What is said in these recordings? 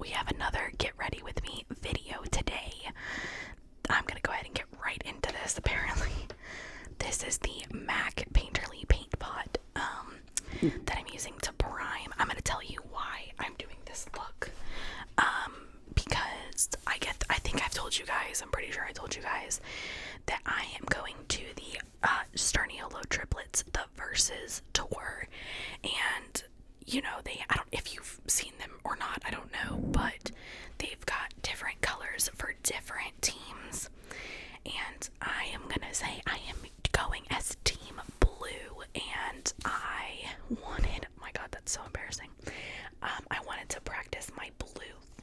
we have another Get Ready With Me video today. I'm gonna go ahead and get right into this, apparently. This is the MAC Painterly Paint Pot that I'm using to prime. I'm gonna tell you why I'm doing this look. Because I think I've told you guys, I'm pretty sure I told you guys, that I am going to the Starniolo Triplets, the Versus tour. And you know, I don't, if you've seen them or not, I don't know, but they've got different colors for different teams, and I am gonna say I am going as Team Blue, and I wanted, oh my god, that's so embarrassing, I wanted to practice my blue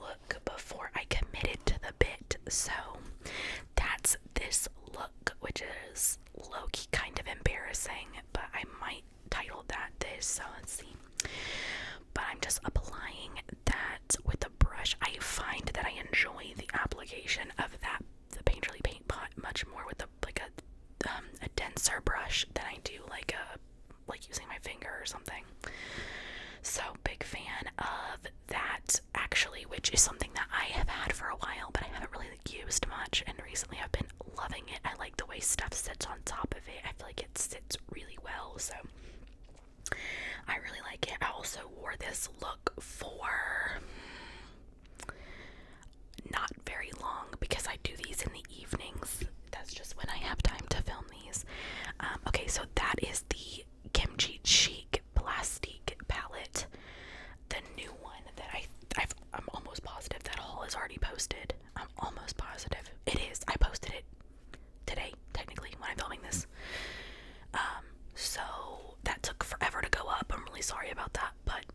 look before I committed to the bit, so that's this look, which is low-key kind of embarrassing, but I might title that this, so let's see. But I'm just applying that with a brush. I find that I enjoy the application of the Painterly Paint Pot much more with a denser brush than I do like using my finger or something. So big fan of that, actually, which is something that I have had for a while, but I haven't really used much, and recently I've been loving it. I like the way stuff sits on top of it. I feel like it sits really well, so I really like it. I also wore this look for not very long because I do these in the evenings. That's just when I have time to film these. Okay, so that is the Kimchi Chic Plastique palette, the new one that I'm almost positive that haul is already posted. I'm almost positive it is. I posted it today, technically, when I'm filming this. So that took forever to go up. I'm really sorry about that, but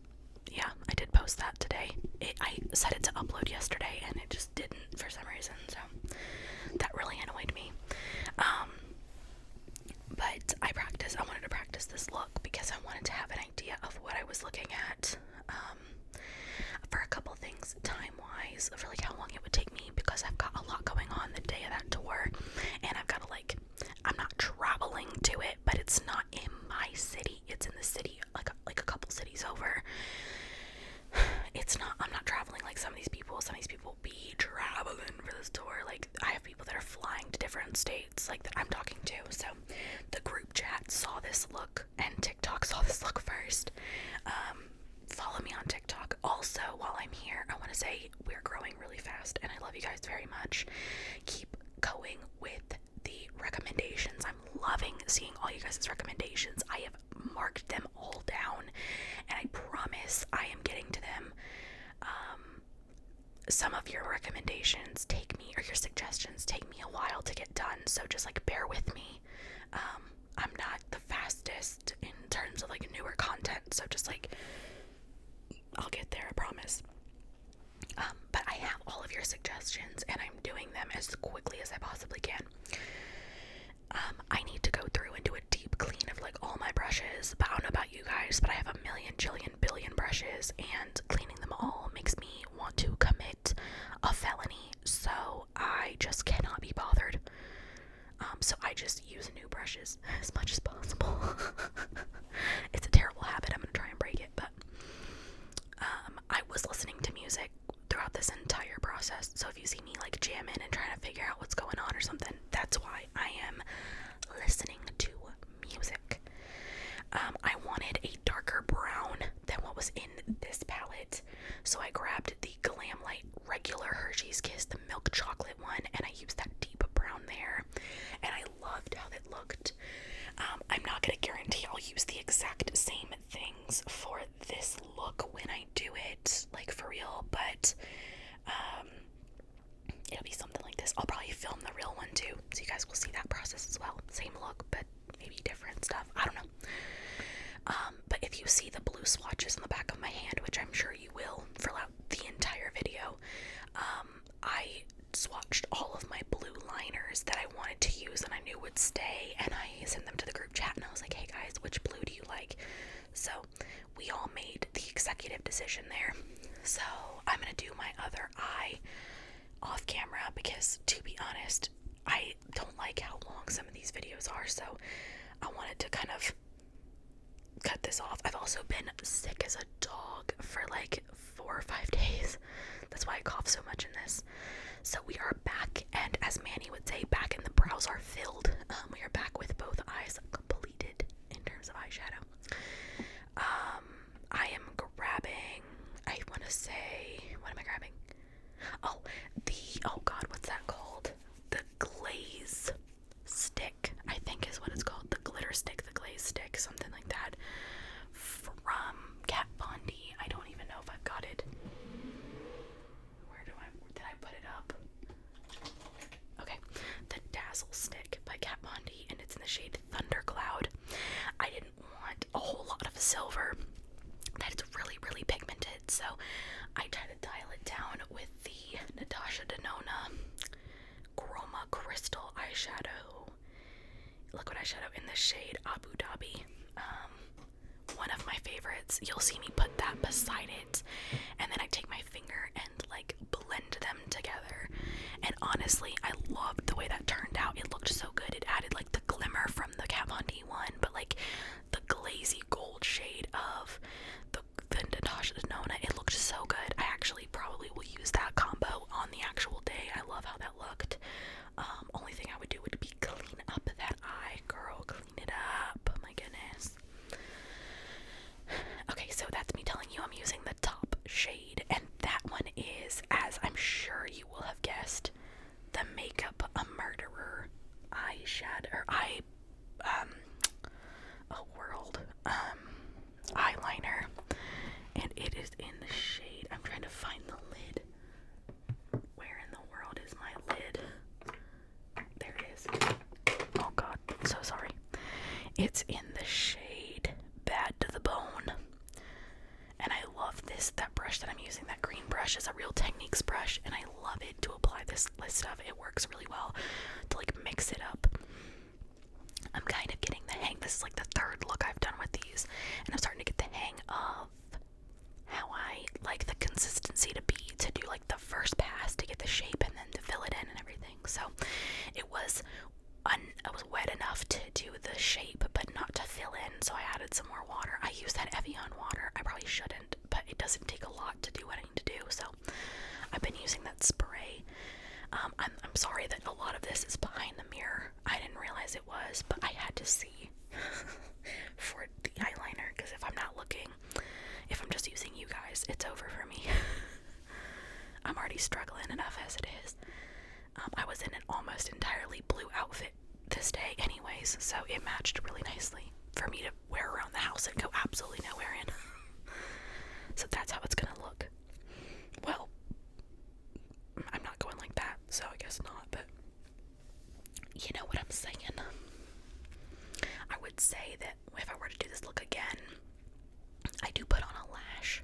yeah, I did post that today. I set it to upload yesterday and it just didn't for some reason, so that really annoyed me. But I wanted to practice this look because I wanted to have an idea of what I was looking at, for a couple things, time-wise, for like how long it would take me, because I've got a lot going on the day of that tour, and I've got to I'm not traveling to it, but it's not in my city, it's in the city, like a couple cities over. I'm not traveling like some of these people be traveling for this tour. Like, I have people that are flying to different states, like, that I'm talking to, so the group chat saw this look, and TikTok saw this look first. Follow me on TikTok. Also, while I'm here, I want to say we're growing really fast, and I love you guys very much. Keep going with the recommendations. I'm loving seeing all you guys' recommendations. I have marked them all down, and I promise I am getting to them. Some of your recommendations or your suggestions take me a while to get done, so just bear with me. I'm not the fastest in terms of newer content, so just I'll get there, I promise. But I have all of your suggestions, and I'm doing them as quickly as I possibly can. I need to go through and do a deep clean of all my brushes, but I don't know about you guys, but I have a million, jillion, billion brushes, and cleaning them all makes me want to commit a felony, so I just cannot be bothered. So I just use new brushes as much as possible. It's a terrible habit. I'm gonna try and break it, but I was listening to music throughout this entire process, so if you see me jamming and trying to figure out what's going on or something, that's why I am listening to music. I wanted a darker brown than what was in this palette, so I grabbed the Glamlight regular Hershey's Kiss, the milk chocolate one, and I used that deep brown there, and I loved how it looked. I'm not going to guarantee I'll use the exact same things for this look when I do it, for real, but it'll be something like this. I'll probably film the real one too, so you guys will see that process as well. Same look, but maybe different stuff. I don't know. But if you see the blue swatches in the back of my hand, which I'm sure you will throughout the entire video, I swatched all of my blue liners that I wanted to use and I knew would stay, and I sent them to the group chat, and I was like, hey guys, which blue do you like? So we all made the executive decision there. So I'm gonna do my other eye off camera because, to be honest, I don't like how long some of these videos are, so I wanted to kind of cut this off. I've also been sick as a dog for 4 or 5 days. That's why why I cough so much in this. So we are back, and as Manny would say, back in the brows are filled. We are back with both eyes completed in terms of eyeshadow. I am grabbing, I want to say, what am I grabbing? Oh, oh god, what's that called? The glaze stick, I think is what it's called. The glitter stick, the glaze stick, something like that. From Kat Von D. I don't even know if I've got it. Did I put it up? Okay, the Dazzle Stick by Kat Von D, and it's in the shade Thundercloud. I didn't want a whole lot of silver. That is really, really pigmented, so I try to dial it down with the Natasha Denona Chroma Crystal eyeshadow, liquid eyeshadow in the shade Abu Dhabi. One of my favorites. You'll see me put that beside it, and then I take my finger and like blend them together. And honestly, I loved the way that turned out. It looked so good. It added like the glimmer from the Kat Von D one, but like the glazy gold shade of the Natasha Denona. It looked so good. I actually probably will use that combo on the actual day. I love how that looked. Only thing I would do would be clean up that eye, girl. Clean it up. My goodness. Okay, so that's me telling you I'm using the top shade, and that one is, as I'm sure you will have guessed, the Makeup a Murderer eyeshadow, eyeliner, and it is in the shade, I'm trying to find the lid. Where in the world is my lid? There it is. Oh god, so sorry. It's in the shade Bad to the Bone. And I love that brush that I'm using. That green brush is a Real Techniques brush, and I love it to apply this stuff. It works really well to like mix it up. I'm kind of getting the hang. This is like the third look I've done with these, and I'm starting to get the hang of how I like the consistency to be, to do like the first pass to get the shape and then to fill it in and everything. So it was wet enough to do the shape but not to fill in, so I added some more water. I use that Evian water. I probably shouldn't, but it doesn't take a lot to do what I need to do, so I've been using that spray. I'm sorry that a lot of this is behind the mirror. I didn't realize it was, but I had to see for the eyeliner, because if I'm not looking, if I'm just using you guys, it's over for me. I'm already struggling enough as it is. I was in an almost entirely blue outfit this day anyways, so it matched really nicely for me to wear around the house and go absolutely nowhere in. So that's how it's gonna look. Well, I'm not going like that, so I guess not, but you know what I'm saying. I would say that if I were to do this look again, I do put on a lash,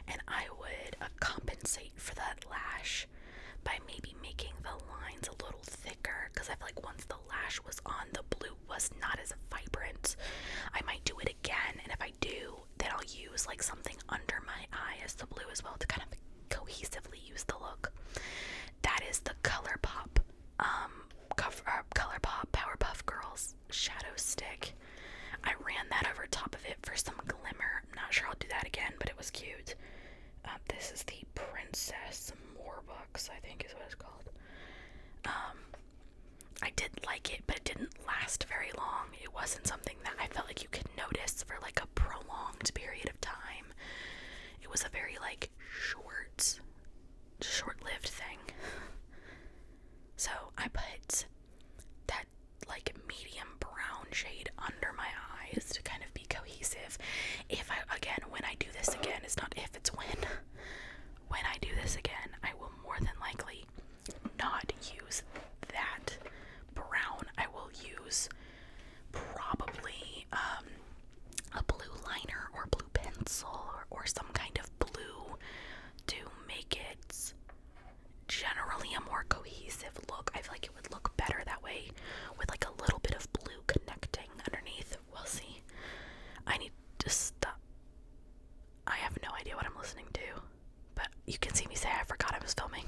and I would compensate for that lash by maybe making the lines a little thicker, because I feel like once the lash was on, the blue was not as vibrant. I might do it again, and if I do, then I'll use like something under my eye as the blue as well to kind of cohesively use the look. That is the ColourPop Powerpuff Girls shadow stick. I ran that over top of it for some glimmer. I'm not sure I'll do that again, but it was cute. This is the Princess Moorbucks, I think is what it's called. I did like it, but it didn't last very long. It wasn't something that I felt like you could notice for like a prolonged period of time. It was a very like short-lived thing. So I put that like medium brown shade under my eyes to kind of be cohesive. When I do this again, it's not if, it's when. When I do this again, I will more than likely not use that brown. I will use probably a blue liner or blue pencil or some kind of blue to make it generally a more cohesive look. I feel like it would look better that way with like a little bit of blue connecting underneath. We'll see. I need to stop. I have no idea what I'm listening to, but you can see me say I forgot I was filming.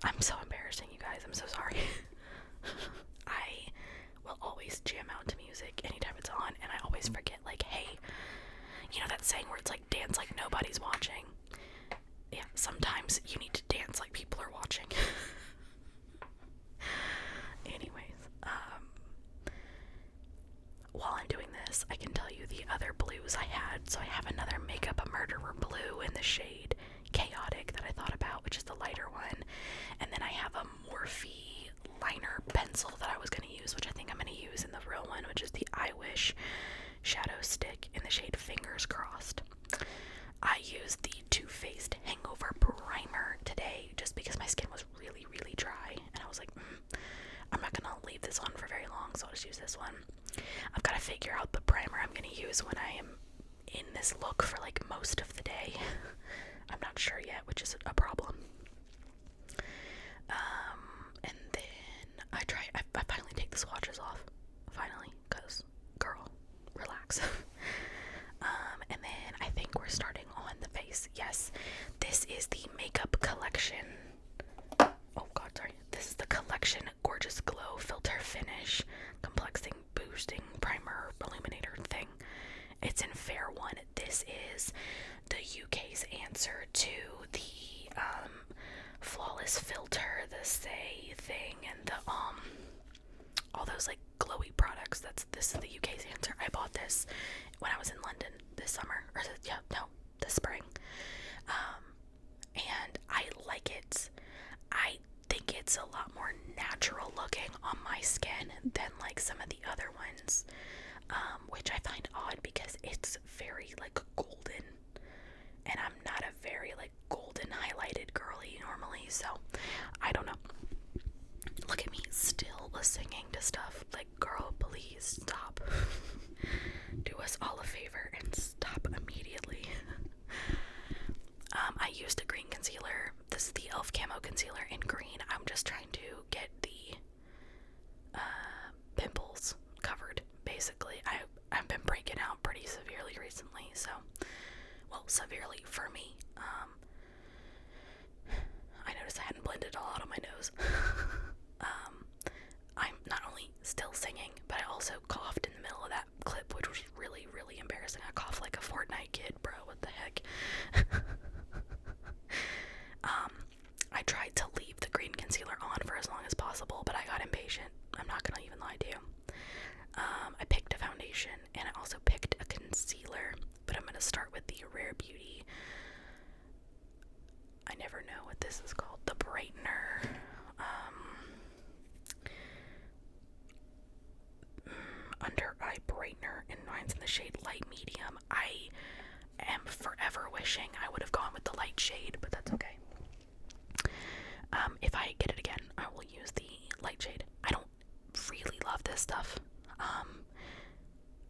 I'm so embarrassing, you guys. I'm so sorry. I will always jam out to music anytime it's on, and I always forget, like, hey, you know that saying where it's like dance like nobody's watching? you the other blues I had. So I have another Makeup a Murderer blue in the shade Chaotic that I thought about, which is the lighter one. And then I have a Morphe liner pencil that I was going to use, which I think I'm going to use in the real one, which is the I Wish Shadow Stick in the shade Fingers Crossed. I used the Too Faced Hangover Primer today just because my skin was really, really dry. And I was like, I'm not going to leave this on for very long, so I'll just use this one. I've got to figure out the primer I'm going to use when I am in this look for like most of the day. I'm not sure yet, which is a problem. And then I finally take the swatches off. Finally, because, girl, relax. And then I think we're starting on the face. Yes, this is the Makeup Collection. Oh god, sorry. This is the Collection Gorgeous Glow Filter Finish Complexing Boosting Primer Illuminator thing. It's in Fair 1. This is the UK's answer to the Flawless Filter, the Say thing, and the all those like glowy products. This is the UK's answer. I bought this when I was in London this summer, or this spring. And I like it. I think it's a lot more natural looking on my skin than like some of the other ones, which I find odd because it's very like golden, and I'm not a very like golden highlighted girly normally, so I don't know. Look at me still singing to stuff. Like, girl, please stop. Do us all a favor and stop immediately. I used a green concealer. This is the e.l.f. Camo Concealer in green. I'm just trying to get the pimples covered, basically. I've been breaking out pretty severely recently, so, well, severely for me. I noticed I hadn't blended a lot on my nose. I'm not only still singing, but I also coughed in the middle of that clip, which was really, really embarrassing. I coughed like a Fortnite kid, bro. What the heck? I tried to leave the green concealer on for as long as possible, but I got impatient. I'm not gonna even lie to you. I picked a foundation, and I also picked a concealer, but I'm gonna start with the Rare Beauty. I never know what this is called. The Brightener. Under Eye Brightener, and mine's in the shade Light Medium. I am forever wishing I would have gone with the light shade, but that's okay. If I get it again, I will use the light shade. I don't really love this stuff.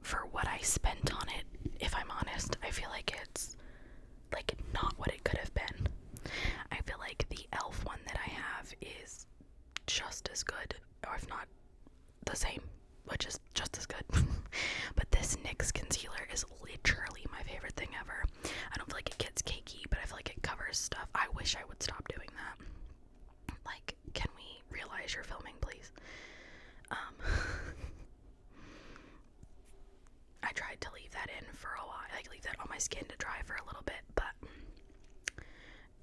For what I spent on it, if I'm honest, I feel like it's like not what it could have been. I feel like the e.l.f. one that I have is just as good, or if not the same, which is just as good. But this NYX concealer is literally my favorite thing ever. I don't feel like it gets cakey, but I feel like it covers stuff. I wish I would stop doing that. Like, can we realize you're filming, please? I tried to leave that in for a while, like leave that on my skin to dry for a little bit, but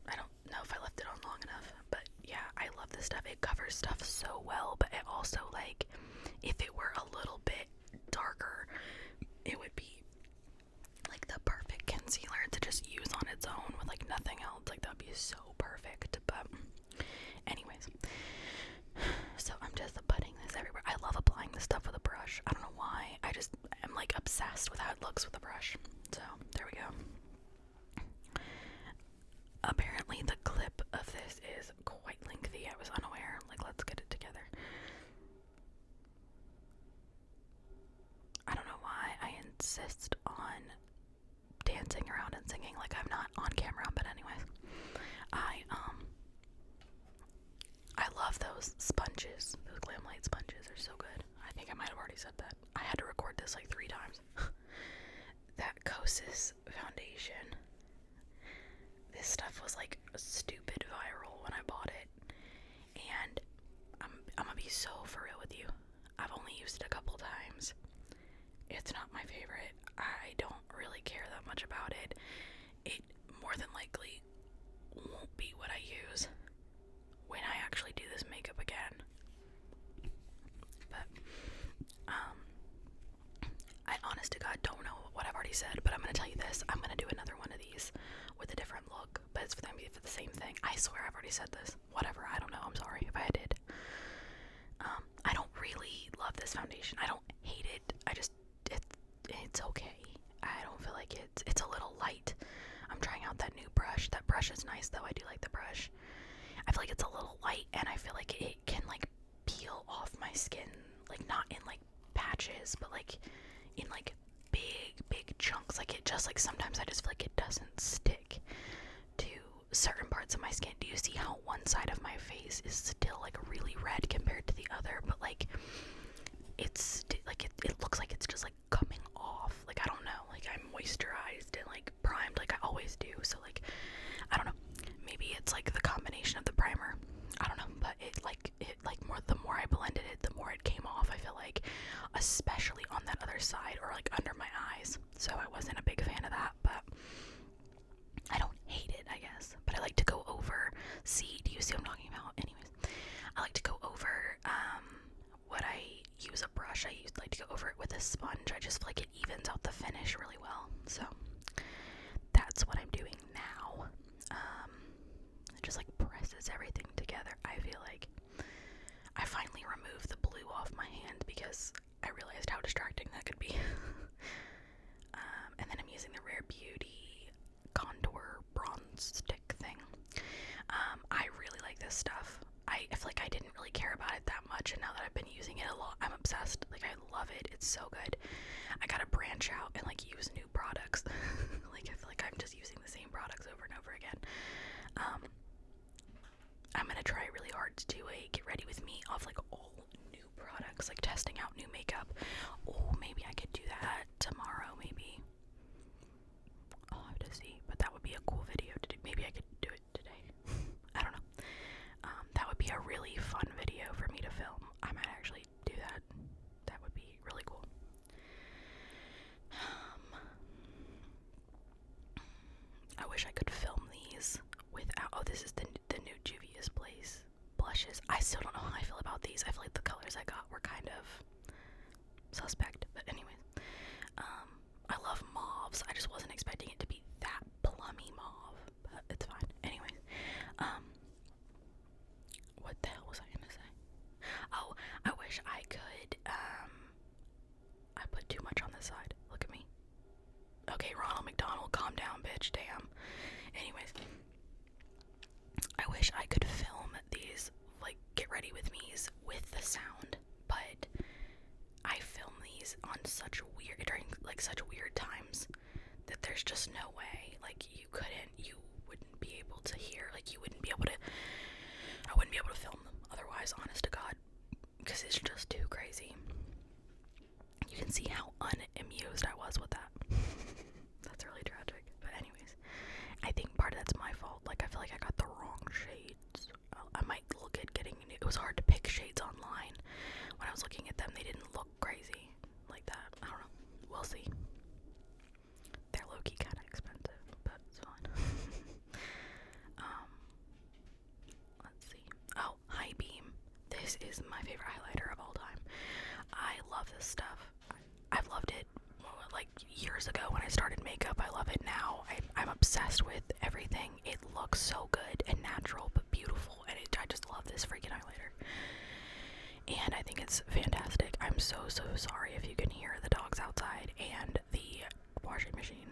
I don't know if I left it on long enough. But yeah, I love this stuff. It covers stuff so well, but it also, like, if it were a little bit darker, it would be like the perfect concealer to just use on its own with like nothing else. Like, that'd be so perfect. But anyways, so I'm just putting this everywhere. I love applying this stuff with a brush. I don't know why. I just am like obsessed with how it looks with a brush. So there we go. Apparently the clip of this is quite lengthy. I was unaware. Like, let's get it together. I don't know why I insist on dancing around and singing like I'm not on camera, but anyways, I love those sponges. Those Glam Light sponges are so good. I think I might have already said that. I had to record this like 3 times. That Kosas foundation. This stuff was like stupid viral when I bought it, and I'm gonna be so for real with you. I've only used it a couple times. It's not my favorite. I don't really care that much about it. It more than likely won't be what I use when I actually do this makeup again. But I honest to God don't know already said, but I'm gonna tell you this. I'm gonna do another one of these with a different look, but it's for the same thing. I swear I've already said this. Whatever, I don't know. I'm sorry if I did. I don't really love this foundation. I don't hate it. It's okay. I don't feel like it's a little light. I'm trying out that new brush. That brush is nice though. I do like the brush. I feel like it's a little light, and I feel like it can like peel off my skin, like not in like patches, but like in like big chunks. Like it just like sometimes I just feel like it doesn't stick to certain parts of my skin. Do you see how one side of my face is still like really red compared to the other, but like it's like it looks like it's just like coming off. Like I don't know, like I'm moisturized and like primed like I always do, so like I don't know, maybe it's like the combination of the primer, I don't know, but it more, the more I blended it, the more it came off, I feel like, especially on that other side or like under my eyes. So I wasn't a big fan of that, but I don't hate it, I guess. But I like to go over, do you see what I'm talking about? Anyways, I like to go over what I use a brush. I like to go over it with a sponge. I just feel like it evens out the finish really well. So that's what I'm doing now. It just like presses everything together. I feel like I finally removed the blue off my hand because I realized how distracting that could be. And then I'm using the Rare Beauty contour bronze stick thing. I really like this stuff. I feel like I didn't really care about it that much, and now that I've been using it a lot, I'm obsessed. Like, I love it. It's so good. I gotta branch out and like use new products. Like, I feel like I'm just using the same products over and over again. I'm gonna try really hard to do a get ready with me of like all new products, like testing out new makeup. Oh, maybe I could do that tomorrow, maybe. I'll have to see, but that would be a cool video to do. Maybe I could do it today. I don't know. That would be a really fun video for me to film. I might actually do that. That would be really cool. I wish I could film these without. Oh, this is the new Juvia's Place blushes. I still don't know how I feel about these. I feel like the colors I got were kind of suspect, but anyways. I love mauves. I just wasn't expecting it to be that plummy mauve, but it's fine. Anyways, what the hell was I gonna say? Oh, I wish I could, I put too much on this side. Look at me. Okay, Ronald McDonald, calm down, bitch, damn. Anyways, I wish I could film these, like, get ready with me's with the sound, but I film these on such weird times that there's just no way, like, you wouldn't be able to hear, like, I wouldn't be able to film them otherwise, honest to God, because it's just too crazy. You can see how unamused I was with that. That's really tragic, but anyways, I think part of that's my fault. Like, I feel like I got the wrong shades. I might look at getting new. It was hard to pick shades online. When I was looking at them, they didn't look crazy like that. I don't know. We'll see. They're low-key kind of expensive, but it's fine. Let's see. Oh, High Beam. This is my favorite highlighter of all time. I love this stuff. I've loved it like years ago when I started makeup. I love it now. I'm obsessed with everything. It looks so good and natural but beautiful, and I just love this freaking highlighter. And I think it's fantastic. I'm so sorry if you can hear the dogs outside and the washing machine,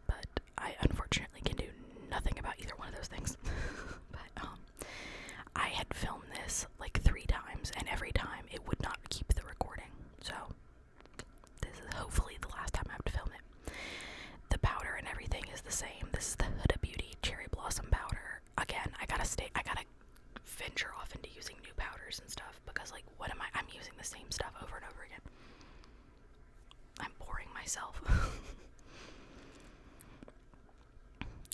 but I unfortunately can do nothing about either one of those things. But I had filmed this like 3 times, and every time it would not keep the recording. So this is hopefully the last time I have to film it. The powder and everything is the same. This is the Huda Beauty Cherry Blossom powder. Again, I gotta venture off into using new powders and stuff, because like, I'm using the same stuff over and over again. I'm boring myself.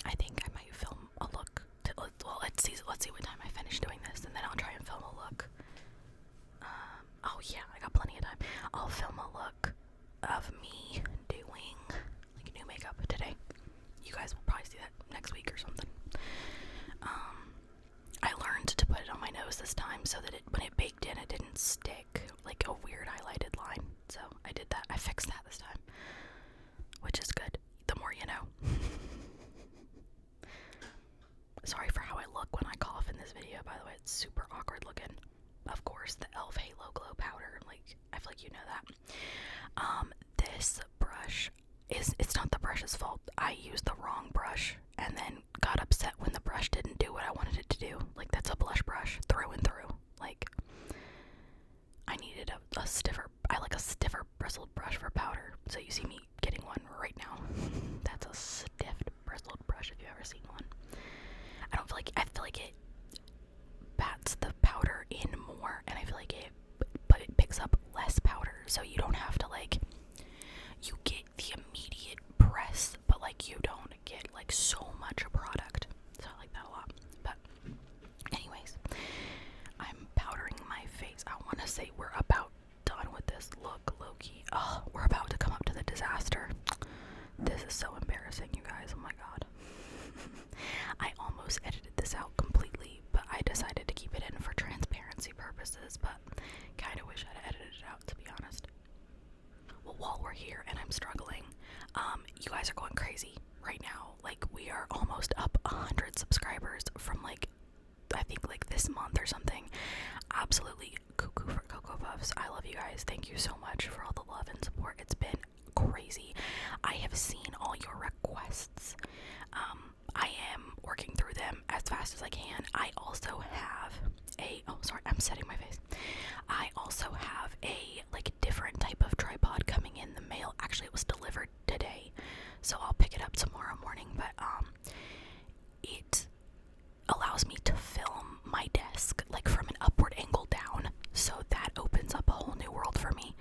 I think I might film a look. Let's see what time I finish doing this, and then I'll try and film a look. Oh yeah, I got plenty of time. I'll film a look of me doing like new makeup today. You guys will probably see that next week or something. I learned to put it on my nose this time so that when it baked in, it didn't stick like a weird highlighted line. So I did that. I fixed that this time, which is good. Lash's fault. I used the wrong brush and then got upset when the brush didn't do what I wanted it to do. Like, that's a blush brush through and through. Like, I needed a stiffer, I like a stiffer bristled brush for powder. So you see me getting one right now. That's a stiff bristled brush if you've ever seen one. I feel like it pats the powder in more, and I feel like but it picks up less powder, so you don't have to, like, you get the immediate press, but, like, you don't get, like, so much product. So I like that a lot. But anyways, I'm powdering my face. I want to say we're about done with this look, Loki. Oh, we're about to come up to the disaster. This is so embarrassing, you guys. Oh my god. I almost edited this out completely, but I decided to keep it in for transparency purposes, but kind of wish I'd edited it out, to be honest. Well, while we're here and I'm struggling, you guys are going crazy right now. Like, we are almost up 100 subscribers from, like, I think, like, this month or something. Absolutely cuckoo for Cocoa Puffs. I love you guys. Thank you so much for all the love and support. It's been crazy. I have seen all your requests. I am working through them as fast as I can. I also have I'm setting my face. I also have a, like, different type of tripod coming in the mail. Actually, it was delivered today, so I'll pick it up tomorrow morning, but it allows me to film my desk, like, from an upward angle down, so that opens up a whole new world for me.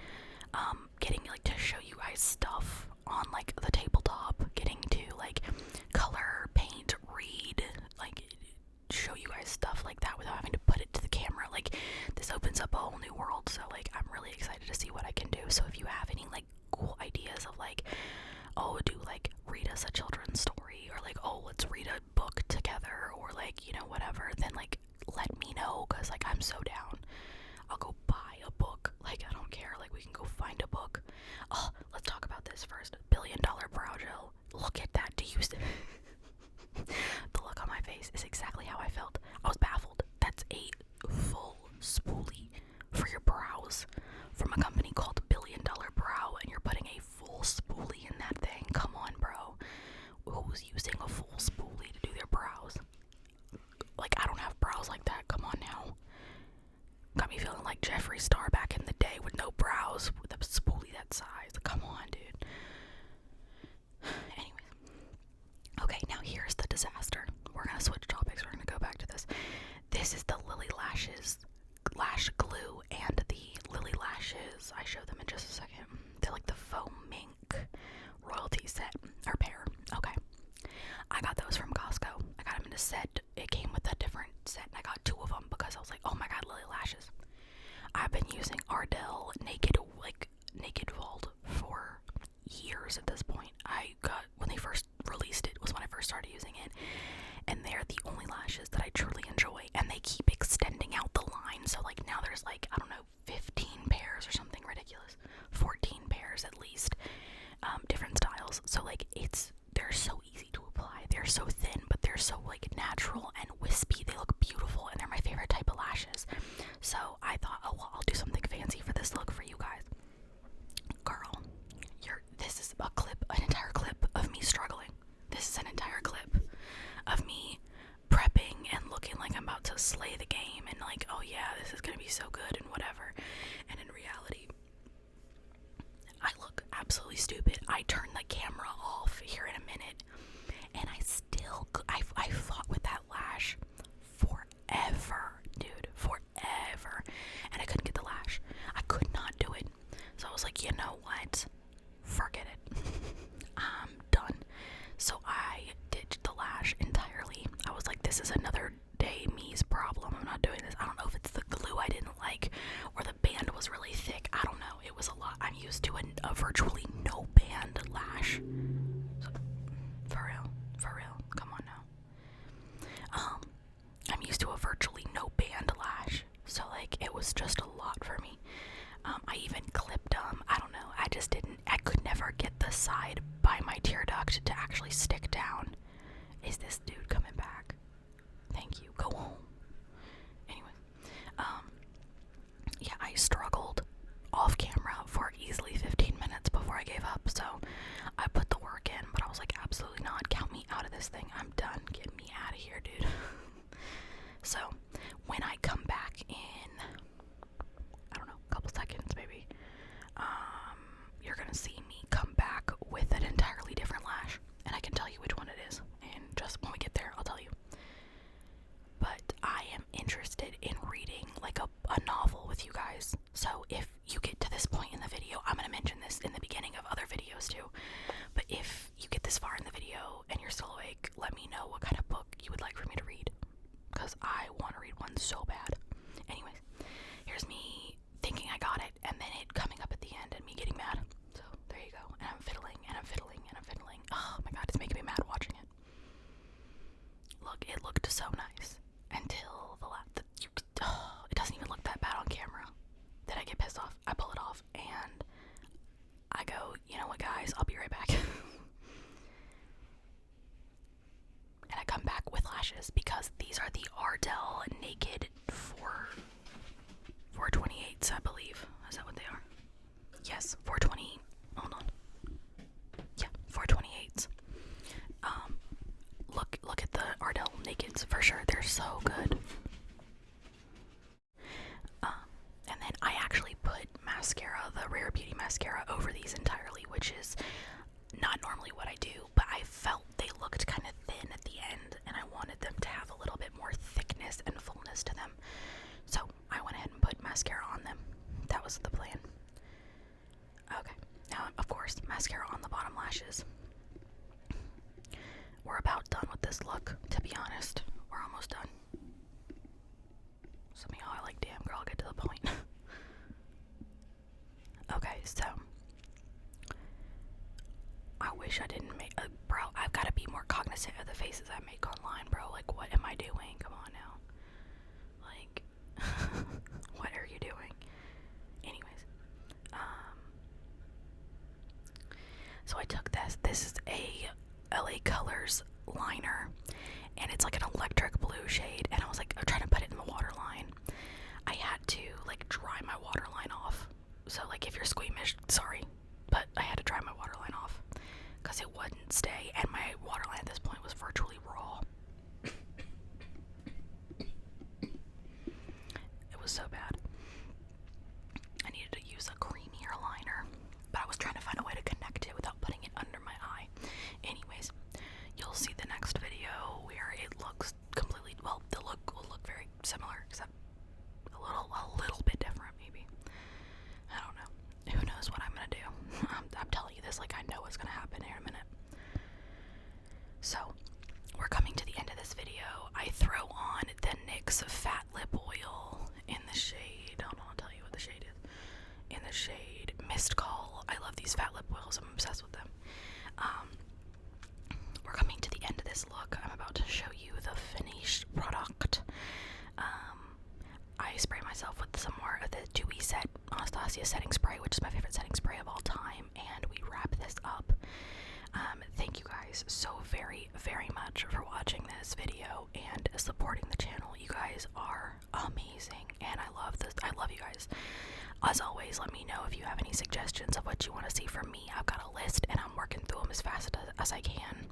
Getting, like, to show you guys stuff on, like, the tabletop, getting to, like, color, paint, read, like, show you guys stuff like that without having to put it to the camera. Like, this opens up a whole new world, so, like, I'm really excited to see what I can do. So if you have any, like, cool ideas of, like, oh, read us a children's story, or, like, oh, let's read a book together, or, like, you know, whatever, then, like, let me know, because, like, I'm so down. I'll go buy a book. Like, I don't care. Like, we can go find a book. Oh, let's talk about this first. $1 billion brow gel. Look at that. Do you see? The look on my face is exactly how I felt. I was baffled. That's a full spoolie for your brows from a company called $1 Billion Brow, and you're putting a full spoolie in that thing. Come on, bro. Who's using a full spoolie to do their brows? Like, I don't have brows like that. Come on now. Got me feeling like Jeffree Star back in the day with no brows, with a spoolie that size. Come on, dude. Anyways. Okay, now here's the disaster. We're gonna switch topics. We're gonna go back to this. This is the Lily Lashes lash glue and the Lily Lashes. I show them in just a second. They're like the faux mink royalty set or pair. Okay. I got those from Costco. I got them in a set. It came with a different set, and I got 2 of them because I was like, oh my god, Lily Lashes. I've been using Ardell Naked Vault for years at this point. I got, when they first released it, was when I first started using it, and they're the only lashes that I truly enjoy, and they keep extending out the line. So, like, now there's, like, I don't know, 15 pairs or something ridiculous, 14 pairs at least, different styles. So, like, they're so easy to apply. They're so thin, but they're so, like, natural and wispy. They look beautiful, and they're my favorite type of lashes. So I thought, oh well, I'll do something fancy for this look for you guys. Girl, this is an entire clip of me struggling. This is an entire clip of me prepping and looking like I'm about to slay the game, and like, oh yeah, this is gonna be so good and whatever. And in reality, I look absolutely stupid. I turn the camera off here in a minute, and I fought with that lash forever, dude, forever, and I couldn't get the lash. I could not do it. So I was like, you know what? Forget it. I'm done. So I ditched the lash entirely. I was like, this is another day me's problem. I'm not doing this. I don't know if it's the glue I didn't like or the band was really thick. I don't know. It was a lot. I'm used to a virtually no band lash. So, for real. Come on now. I'm used to a virtually no band lash. So, like, it was just a lot for me. I even clipped them. I don't know. I could never get the side by my tear duct to actually stick down. Is this dude coming back? Thank you. Go home. Anyway, yeah, I struggled off camera for easily 15 minutes before I gave up. So I put the work in, but I was like, on so bad. Anyways, here's me thinking I got it, and then it coming up at the end and me getting mad. So there you go. And I'm fiddling and I'm fiddling and I'm fiddling. Oh my god, it's making me mad watching it. Look, it looked so nice until it doesn't even look that bad on camera. Then I get pissed off. I pull it off and I go, you know what, guys? I'll be right back. And I come back with lashes because these are the Ardell Naked 428s, I believe. Is that what they are? Yes, 420. Hold on. Yeah, 428s. Look at the Ardell Nakeds for sure. They're so good. And then I actually put mascara, the Rare Beauty mascara, over these entirely, which is not normally what I do, but I felt they looked kind of thin at the end, and I wanted them to have a little bit more thickness and fullness to them. So I went ahead and put mascara on them. That was the plan. Okay, now of course, mascara on the bottom lashes. We're about done with this look, to be honest. We're almost done. Some of y'all are like, damn girl, get to the point. Okay, so I wish I didn't make bro, I've got to be more cognizant of the faces I make online, bro. Like, what am I doing? Come on now. Like, what are you doing? Anyways, so I took this. This is a LA Colors liner, and it's like an electric blue shade, and I was like, I'm trying to put it in the waterline. I had to like dry my waterline off. So like, if you're squeamish, sorry, but I had to dry my waterline off because it wouldn't stay, and my waterline at this point was virtually raw. It was so bad. I needed to use a creamier liner, but I was trying to find a way to connect it without putting it under my eye. Anyways, you'll see the next video where it looks completely, well, the look will look very similar, except a little bit different, maybe. I don't know. Who knows what I'm gonna do? I'm telling you this like I know what's gonna happen here in a minute. So, we're coming to the end of this video. I throw on the NYX Fat Lip Oil in the shade, hold on, I'll tell you what the shade is. In the shade Mist Call. I love these fat lip oils, I'm obsessed with them. We're coming to the end of this look. I'm about to show you the finished product. I spray myself with some more of the Dewy Set Anastasia setting spray, which is my favorite setting spray of all time, and we wrap this up. Thank you guys so very, very much for watching this video and supporting the channel. You guys are amazing, and I love this. I love you guys. As always, let me know if you have any suggestions of what you want to see from me. I've got a list, and I'm working through them as fast as I can.